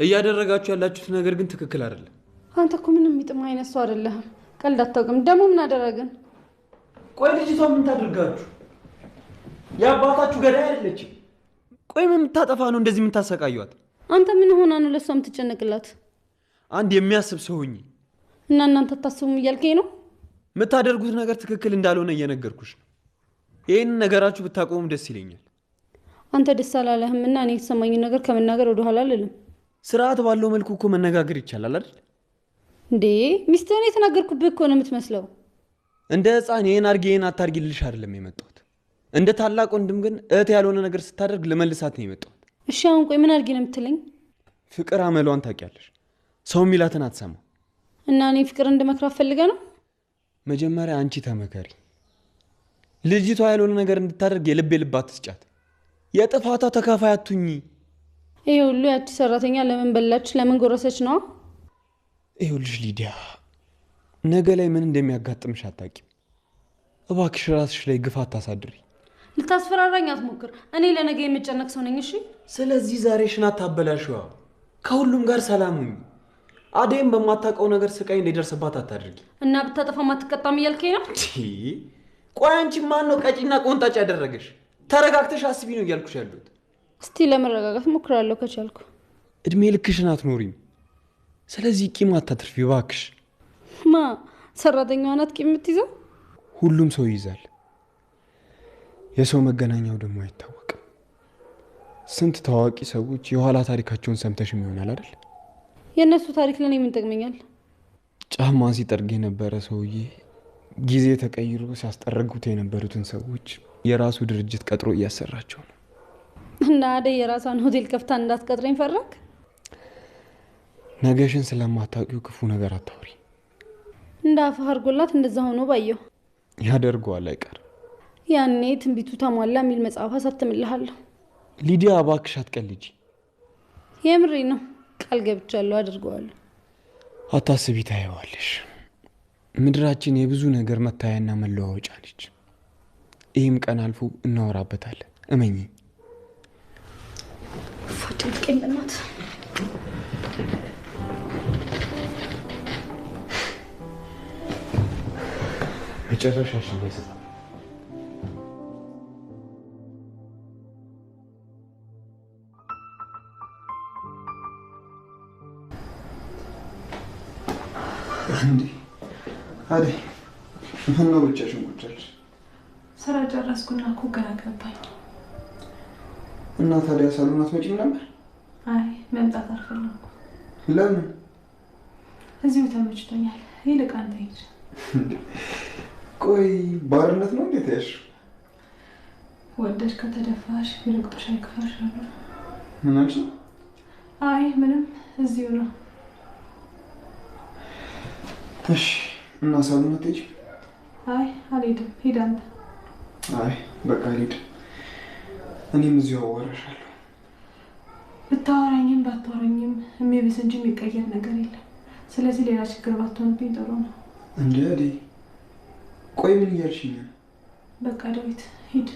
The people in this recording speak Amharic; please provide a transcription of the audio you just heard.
እያደረጋችሁ ያላችሁት ነገር ግን ትክክል አይደለም። አንተ እኮ ምንም የሚጥም አይነት ሰው አይደለህም። ቀልድ አታውቅም። ደግሞ ምን አደረግን? ቆይ ልጅቷ ምን ታደርጋችሁ? የአባታችሁ ገዳይ አይደለችም። ቆይ ምን የምታጠፋ ነው እንደዚህ የምታሰቃዩት? አንተ ምን ሆና ነው ለሷ የምትጨነቅላት? አንድ የሚያስብ ሰው ሁኚ። እና እናንተ አታስቡም እያልከኝ ነው? የምታደርጉት ነገር ትክክል እንዳልሆነ እየነገርኩሽ ነው። ይህንን ነገራችሁ ብታቆሙ ደስ ይለኛል። አንተ ደስ አላለህም እና እኔ የተሰማኝን ነገር ከመናገር ወደኋላ አልልም። ስርዓት ባለው መልኩ እኮ መነጋገር ይቻላል አይደል እንዴ? ሚስትህን የተናገርኩብህ እኮ ነው የምትመስለው። እንደ ህፃን ይሄን አርጊ ይሄን አታርጊ ልልሽ አይደለም የመጣሁት። እንደ ታላቅ ወንድም ግን እህት ያልሆነ ነገር ስታደርግ ለመልሳት ነው የመጣሁት። እሺ አሁን ቆይ ምን አርጊ ነው የምትለኝ? ፍቅር አመሏን ታውቂያለሽ። ሰው ሚላትን አትሰማ። እና እኔ ፍቅር እንድመክራት ፈልገህ ነው? መጀመሪያ አንቺ ተመከሪ። ልጅቷ ያልሆነ ነገር እንድታደርግ የልብ አትስጫት። የጥፋቷ ተካፋይ አትሁኚ። ይሄ ሁሉ ያቺ ሰራተኛ ለምን በላች ለምን ጎረሰች ነው? ይኸውልሽ ሊዲያ፣ ነገ ላይ ምን እንደሚያጋጥምሽ አታውቂም። እባክሽ ራስሽ ላይ ግፍ አታሳድሪ። ልታስፈራራኝ አትሞክር። እኔ ለነገ የምጨነቅ ሰው ነኝ። እሺ ስለዚህ ዛሬሽን አታበላሽዋ። ከሁሉም ጋር ሰላም ሁኚ። አደይም በማታውቀው ነገር ስቃይ እንዲደርስባት አታድርጊ። እና ብታጠፋም አትቀጣም እያልከኝ ነው? ቆይ አንቺ ማን ነው ቀጪና ቆንጣጭ ያደረገሽ? ተረጋግተሽ አስቢ ነው እያልኩሽ ያሉት። እስቲ ለመረጋጋት ሞክራለሁ ከቻልኩ። እድሜ ልክሽን አትኖሪም። ስለዚህ ቂም አታትርፊ እባክሽ። ማ ሰራተኛዋ ናት ቂም የምትይዘው? ሁሉም ሰው ይይዛል። የሰው መገናኛው ደግሞ አይታወቅም። ስንት ታዋቂ ሰዎች የኋላ ታሪካቸውን ሰምተሽም ይሆናል አይደል? የእነሱ ታሪክ ለኔ ምን ጠቅመኛል? ጫማ ሲጠርግ የነበረ ሰውዬ ጊዜ ተቀይሮ ሲያስጠረጉት የነበሩትን ሰዎች የራሱ ድርጅት ቀጥሮ እያሰራቸው ነው። እና አደይ የራሷን ሆቴል ከፍታ እንዳትቀጥረኝ ፈራክ? ነገሽን ስለማታውቂው ክፉ ነገር አታውሪ። እንደ አፍህ አድርጎላት እንደዛ ሆኖ ባየው ያደርገዋል አይቀር። ያኔ ትንቢቱ ተሟላ የሚል መጽሐፍ አሳትምልሃለሁ። ሊዲያ እባክሽ አትቀልጂ። የምሬ ነው። ቃል ገብቻለሁ፣ አድርገዋለሁ። አታስቢ፣ ታየዋለሽ። ምድራችን የብዙ ነገር መታያና መለዋወጫ ነች። ይህም ቀን አልፎ እናወራበታለን። እመኚ። ፎቶልቀኝ በናት መጨረሻሽን ላይ ስጣ። እንዴ አደይ ምን ነው ብቻሽን ቁጭ አልሽ? ስራ ጨረስኩና እኮ ገና ገባኝ። እና ታዲያ ሳሎን አትመጪም ነበር? አይ መምጣት አልፈለኩም። ለምን? እዚሁ ተመችቶኛል። ይልቅ አንተ ሂድ። ቆይ ባርነት ነው እንዴት ያሽ? ወደሽ ከተደፋሽ ይልቅሽ አይከፋሽ ነበር። ምን አልሽ? አይ ምንም እዚሁ ነው። እሺ እና ሳሎን አትሄጂም? አይ አልሄድም። ሂድ አንተ። አይ በቃ ሂድ። እኔም እዚሁ አዋራሻለሁ። ብታወራኝም ባታወራኝም የሚብስ እንጂ የሚቀየር ነገር የለም። ስለዚህ ሌላ ችግር ባትሆንብኝ ጥሩ ነው። እንዴ አደይ፣ ቆይ ምን እያልሽኝ ነው? በቃ ዳዊት ሂድ።